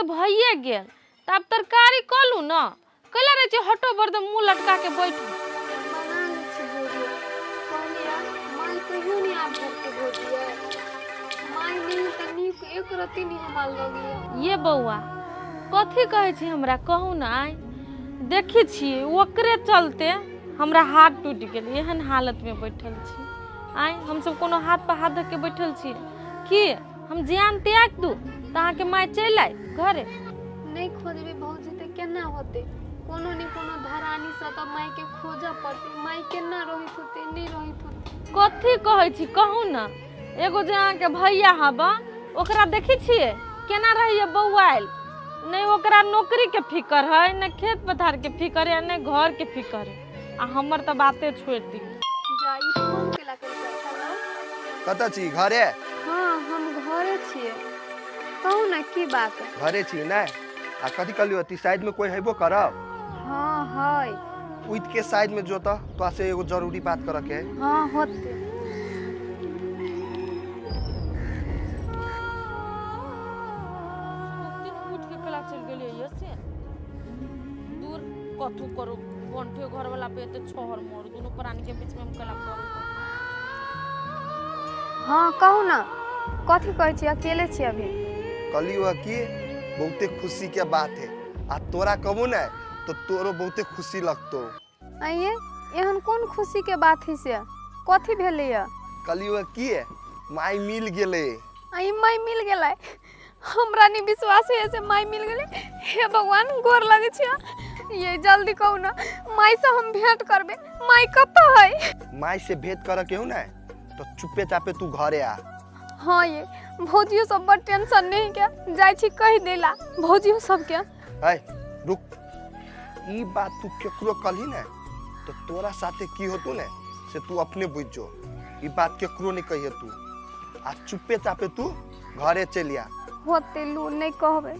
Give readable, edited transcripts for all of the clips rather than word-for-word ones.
तो भइए गेल तब तरकारी कलू न कैला रहे छी हटो बर्दम मुंह लटका के बैठो बना ली छी भोजी कहली यार माई कहियो नहीं आप घर के भोजी है माई नहीं त नीक एक रति नहीं हमार लगी ये बउआ कथी कहे छी हमरा कहू न आइ देखी छी ओकरे चलते हमरा हाथ टूट गेल एहन हालत में बैठल छी आइ हम सब कोनो हाथ पर हाथ धऽ के बैठल छी की हम जान त्याग दू त अहाँ के माई चल आइ घरे नहीं खोजबे भौजी त केना होते कोनो नहीं कोनो धरानी से त माई के खोजा पड़ते माई केना रहित होते नहीं रहित होते कथी कहै छी कहू न एगो जे अहाँ के भैया हबा ओकरा देखी छियै केना रहिए बौआइल नहीं ओकरा नौकरी के फिकर है न खेत पथार के फिकर है न घर के फिकर है आ हमर त बाते छोड़ दी जाई फोन केला कर हेलो कत छी घरे हां हम घरे छिए कहू ना की बात घरे छी ना आ कथी कहलियो ती साइड में कोई हेबो करब हां है उइत के साइड में जो त तो से एगो जरूरी बात करे के हां होते उठ के कला चल गेलिए ये से दूर कथू करो कंठे घर वाला पे ते छोहर मोर दोनों प्राणी के बीच में हम कला करू हां कहू ना कथी कहै छी अकेले छी अभी कहलियो कि बहुते खुशी के बात है आ तोरा कहबो ना तो तोरो बहुते खुशी लगतो आइए एहन कौन खुशी के बात है से कथी भेलै या कहलियो कि माई मिल गेले आई माई मिल गेलै हमरा नहीं विश्वास है से माई मिल गेलै हे भगवान गोर लगे छी ये जल्दी कहू ना माई से हम भेंट करबे माई कत है माई से भेंट करे के हो ना तो चुपे चापे तू घरे आ हां ये भौजियो सब बड़ टेंशन नहीं क्या जाय छी कह देला भौजियो सब के है रुक ई बात तू केकरो कहली ना तो तोरा साथे की होतु ना से तू अपने बुझ जो ई बात केकरो नहीं कहिए तू आ चुपे चापे तू घरे चलिया होते लू नहीं कहबे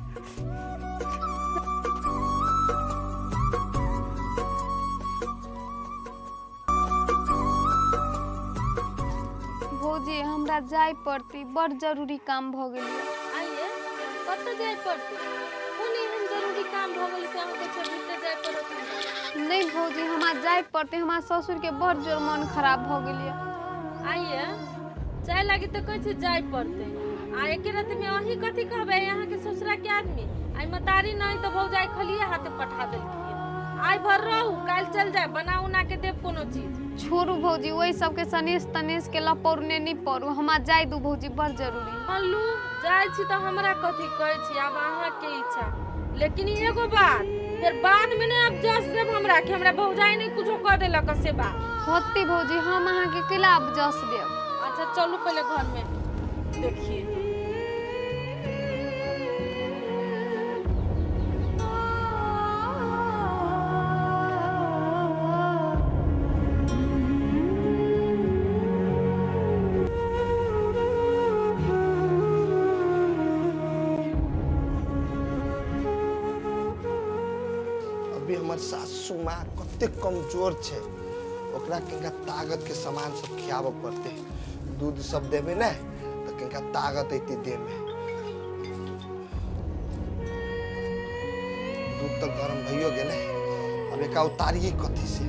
भौजी हमरा जाय पड़ती बड़ जरूरी काम भ गेल आइए कत जाय पड़ते कोन एहन जरूरी काम भ गेल से हम के छबिते जाय पड़त नहीं भौजी हमार जाय पड़ते हमार ससुर के बड़ जोर मन खराब भ गेल आइए चाय लागी तो कह छी जाय पड़ते आ एके रात में अही कथी कहबे यहाँ के ससुरा के आदमी आई मतारी नहीं तो भौजाई खलिए हाथे पठा देलकी आई भर रहू काल चल जाए बना उना के देव कोनो चीज छोड़ू भौजी वही सब के सनेस तनेस के लपौरने नहीं पड़ू हमार जाय दू भौजी बड़ जरूरी हल्लू जाय छी तो हमरा कथी कहै छी अब अहाँ के इच्छा लेकिन एगो बात फिर बाद में ने अब जस देव हमरा के हमरा भौजाई नहीं कुछो कर देलक से बात होती भौजी हम अहाँ के किला अब जस देव अच्छा चलू पहले घर में देखिए अभी हमर सासू माँ कते कमजोर छे ओकरा केगा ताकत के सामान सब खियाबे पड़ते दूध सब देबे ना तो केगा ताकत ऐती देह में दूध तो गरम भइयो गेले अब एका उतारिए कथी से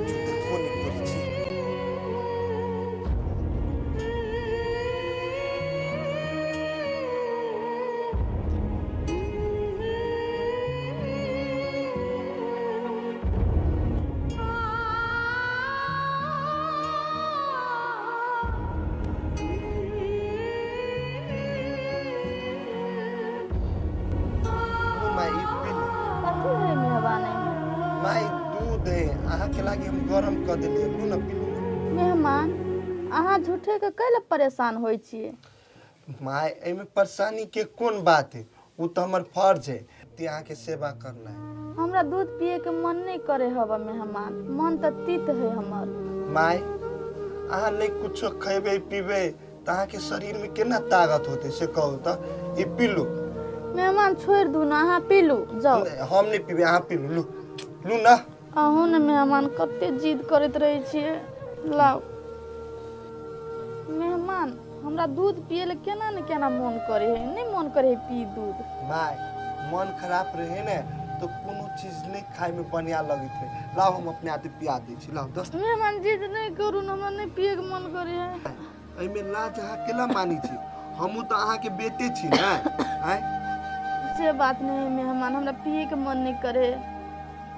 देखो नहीं पड़ी छी माई दूध है अहाँ के लागी हम गरम कर देलिए लू ना पीलू मेहमान अहाँ झूठे के कैले परेशान होई छिए माई एमे परेशानी के कौन बात है वो तो हमर फर्ज है ती अहाँ के सेवा करना है हमरा दूध पिए के मन नहीं करे हवा मेहमान मन तो तीत है हमर माई अहाँ नहीं कुछो खेबे पीबे तो अहाँ के शरीर में केना ताकत होते से कहो तो ई पीलू मेहमान छोड़ दू ना अहाँ पीलू जाओ हम नहीं पीबे अहाँ पीलू लू लू ना अहूँ ने मेहमान कते जिद करत रहे छिए लाओ मेहमान हमरा दूध पिए ले केना न केना मन करे है, नहीं मन करे है पी दूध। माय मन खराब रहे ने तो कोनो चीज नहीं खाए में बढ़िया लगित है। लाओ हम अपने हाथे पिया दी छी। लाओ 10 मेहमान जी नहीं करू न, हमरा नहीं पिए के मन करे है। एमे लाज अहाँ केला मानी छी? हमू तो अहाँ के बेटे छी ना। हैं से बात नहीं है मेहमान, हमरा पिए के मन नहीं करे।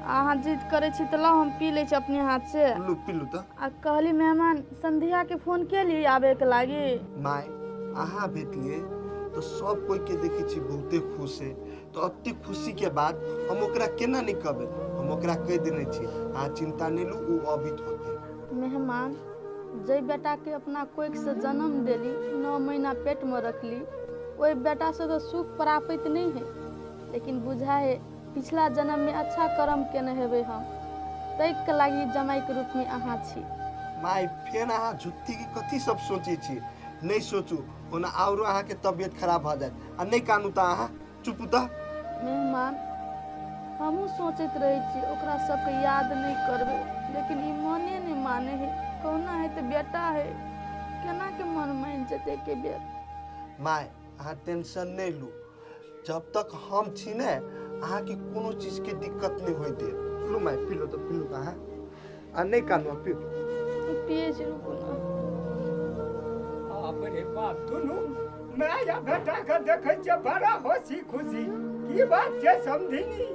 अहाँ जिद करे छी तो लाओ हम पी ले छी अपने हाथ से। पिल्लू तो आ कहली मेहमान संध्या के फोन के लिए आवे के लागी। माय अहाँ भेटलिए तो सब कोई के देखी छी बहुते खुश है। तो अति खुशी के बाद हम ओकरा केना नहीं कहबे? हम ओकरा कह देने छी अहाँ चिंता नहीं लू, उ अभित होते। मेहमान जय बेटा के अपना कोख से जन्म देली, 9 महीना पेट में रखली, ओई बेटा से तो सुख प्राप्त नहीं है, लेकिन बुझा है पिछला जन्म में अच्छा कर्म केने हेबे हम, तै के लागी जमाई के रूप में अहाँ छी। माय फेन अहाँ झुट्ठी की कथी सब सोचे छी? नहीं सोचू, ओना औरो अहाँ के तबियत खराब भ जात। आ नहीं कानू त अहाँ चुप त। मेहमान हमहू सोचत रहे छी ओकरा सबके याद नहीं करबे, लेकिन ई मने नहीं माने है। कौना है तो बेटा है, केना के मन मान जते के बेर। माय अहाँ टेंशन नहीं लू, जब तक हम छी ने अहाँ के कोनो चीज के दिक्कत नहीं होई दे। लो माय पी लो तो पी लो अहाँ। आ नहीं कानू पी। पिए छी रुको ना। बाप रे बाप, दुनू मैं या बेटा के देखे छे बड़ा हंसी खुशी। की बात छे समझिनी?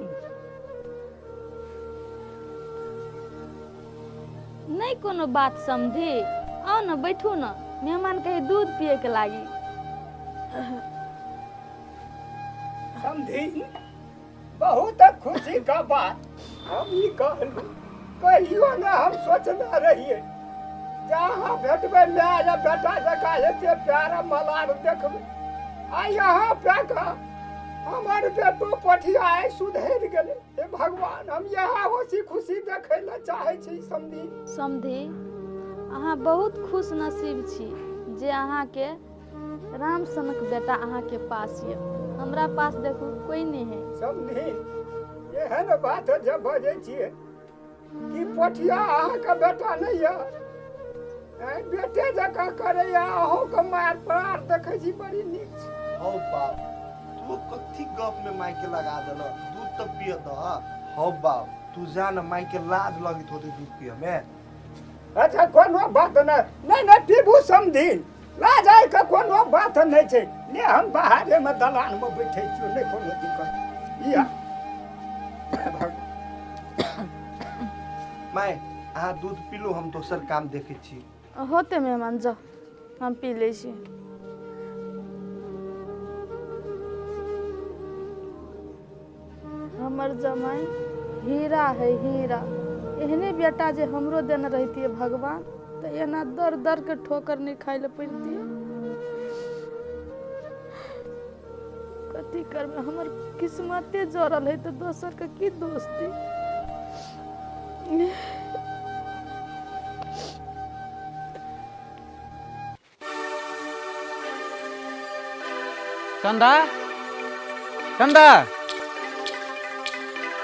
नहीं कोनो बात समझी। आओ ना बैठू ना, मेहमान कहे दूध पिए के लागी। समझी बहुत खुशी का बात। हम ही कहलू कहियो ना हम सोचना रहिए जहाँ भेटबे मैं या बेटा जका एते प्यारा मलार देखबे। आ यहाँ पे का हमार बेटो पठिया है सुधर गेले। हे भगवान, हम यहाँ हंसी खुशी देखे ला चाहे छी। समझी समझी अहाँ बहुत खुश नसीब छी जे अहाँ के राम सनक बेटा अहाँ के पास ये। हमरा पास देखू कोई नहीं है। समझी एहन बात जब बजे छिए कि पठिया अहाँ का बेटा नहीं है, बेटे जका करे अहूँ के मार प्रार देखे छी बड़ी नीक छी। हो बाप तू कथी गप में माई के लगा देला? दूध तो पिए द। हो बाप तू जान माई के लाज लगित होती दूध पिए में। अच्छा कोनो बात नहीं पीबू समझी ला जाए का कोनो बात नहीं छे। ले हम बाहर में दलान में बैठे छी, नहीं कोनो दिक्कत। या माई अहाँ दूध पी लो, हम दोसर काम देखे छी। होते मेहमान जाओ हम पी ले छी। हमर जमाई हीरा है हीरा। एहने बेटा जे हमरो देने रहती है भगवान, तो एना दर दर के ठोकर नहीं खाए ले पड़ती। कथी करबे, हमर किस्मते जरल है तो दोसर के की दोस्ती। चंदा चंदा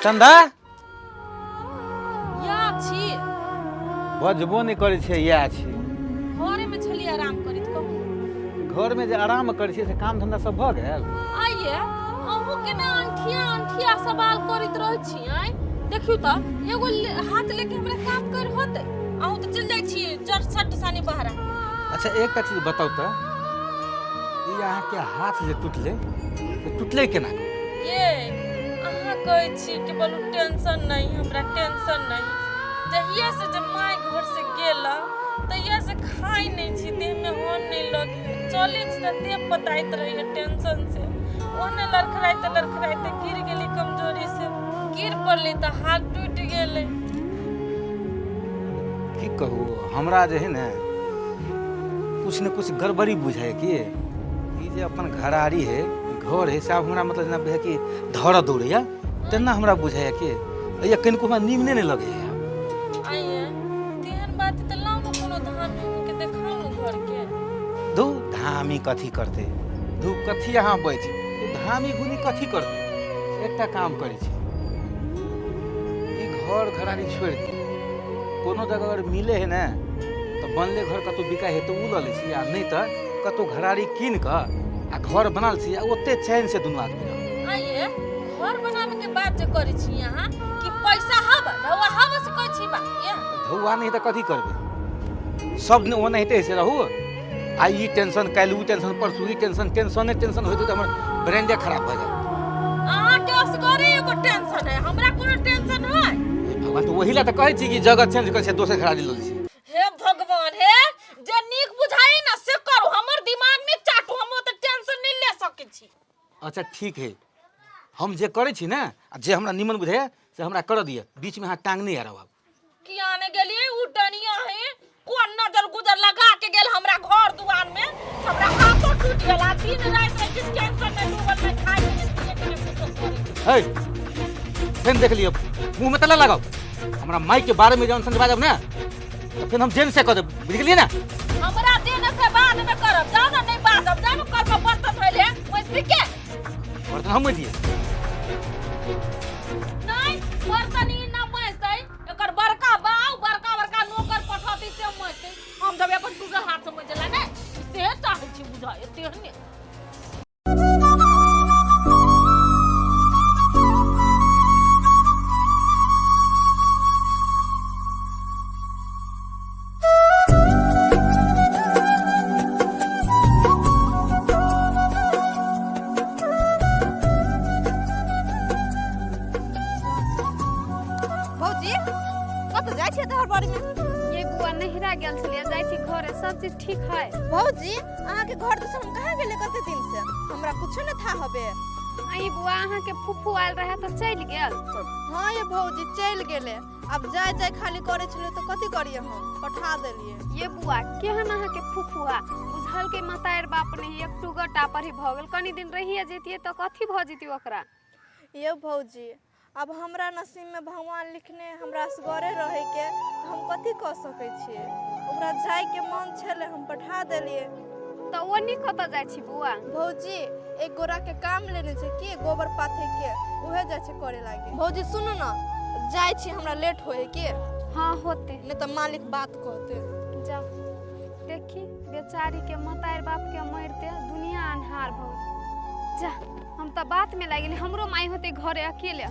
चंदा या छी बजबो नहीं करे छे। या छी घरे में छलिए आराम करित कहू। घर में जे आराम करे छे से काम धंधा सब भ गेल। आइए अहू केना अंठिया सवाल करित रह छी। आइ देखियो त एगो हाथ लेके हमरा काम कर होते। अहू त चल जाय छी जट सट सानी बहरा। अच्छा एक चीज बताओ त, ई अहाँ के हाथ जे टूटले से टूटले केना? ये अहाँ कहै छी कि बोलू टेंशन नहीं, हमरा टेंशन नहीं। जहिया से जब माय घर से गेला तहिया से खाई नहीं छी, देह में होन नहीं लगे। चले छी त देह पताइत रहिए टेंशन से। ओने लड़खड़ाइते गिर गेली कमजोरी से। गिर पड़ली त हाथ टूट गेले। की कहू, हमरा जे है ना कुछ न कुछ गड़बड़ी बुझाए कि ई जे अपन घरारी है घर है साहब, हमरा मतलब ना बुझाए कि धड़ दौड़ैया तेना हमरा बुझाए कि या कनिको हमरा नीम नहीं लगे है। आइए तेहन बात त लाउ न कोनो धान के देखाउ न घर के। धू धामी कथी करते, धू कथी यहाँ बैठ धामी गुनी कथी करते। एकटा काम करे छी, ई घर घरानी छोड़ के कोनो जगह अगर मिले है ना तो बनले घर कतौ बिका है तो उ ल ले छी, आ नहीं तो कतौ घराड़ी कीन क आ घर बनल छी आ ओते चैन से दुनू आदमी रह। आइए घर बनावे के बात जे करै छी यहाँ कि पैसा हब रवा हब से कहै छी बा ये धौआ नहीं तो कथी करबे सब ने ओनाहिते से रहू आ ई टेंशन काल्हि ऊ टेंशन परसू ई टेंशन होइत त हमर ब्रेन खराब भ जाए। अहाँ के असगरे एगो टेंशन है हमरा कोनो टेंशन है। हे भगवान तो वही ला त कहै छी कि जगह चेंज कर छै दोसर घराड़ी ल लै छी। हे भगवान हे जे नीक बुझाई ना से करू हमर दिमाग में चाटू हम त टेंशन नहीं ले सकै छी। अच्छा ठीक है हम जे करै छी ना जे हमरा निमन बुझाय से हमरा कर दिए बीच में हाथ टांग नहीं आ रहा। कि आने गेलिए उ डनिया है कोन नजर गुजर लगा के गेल हमरा घर दुआर में हमरा हाथो टूट गेला दिन रात में किस टेंशन में डूबल में खाई हे फेन देख लियो मुंह में तला लगाओ हमरा माई के बारे में जौन समझाब ना तो फिर हम जेल से कर देब बुझ गेलिए ना। हमरा देने से बाद में करब जाना नहीं बाजब जानो कर बर्तन धइले ओइसे के बर्तन हम दिए नहीं बर्तन ई ना मजतै एकर बड़का बाऊ बड़का नौकर पठौती से मजतै हम जब अपन टूटल हाथ से मजला ने से चाहै छी बुझाए तेहने। भौजी कत जाइ छियै तोहर बाड़ी में? ये बुआ नहिरा गेल छलिए जाइ छी घरे सब चीज ठीक है। भौजी अहाँ के घर दिस हम कहाँ गेले कते दिन से हमरा कुछो न था हबे। आई बुआ अहाँ के फुफू आयल रहे तो चल गेल। हाँ ये भौजी चल गेले अब जाय जाय खाली करे छले तो कथी करिए हम पठा देलिए। ये बुआ केहन अहाँ के फुफुआ बुझल के मातार बाप ने एक टुगा टापर ही भ गेल कनी दिन रहिए जतिए तो कथी भ जति ओकरा। ये भौजी अब हमरा नसीब में भगवान लिखने हमरा असगरे रहे के तो हम कथी क सकै छिए। ओकरा जाय के मन छले हम पठा देलिए। तो ओनी कत जाइ छी बुआ? भौजी एक गोरा के काम लेने छै कि गोबर पाथे के उहे जाय छै करे लागे। भौजी सुनु न जाय छी हमरा लेट होए के। हाँ होते नहीं तो मालिक बात कहते। जाओ देखी बेचारी के मातार बाप के मरते दुनिया अन्हार भ जा हम तो बात में लगिल हमरो माई होते घरे अकेले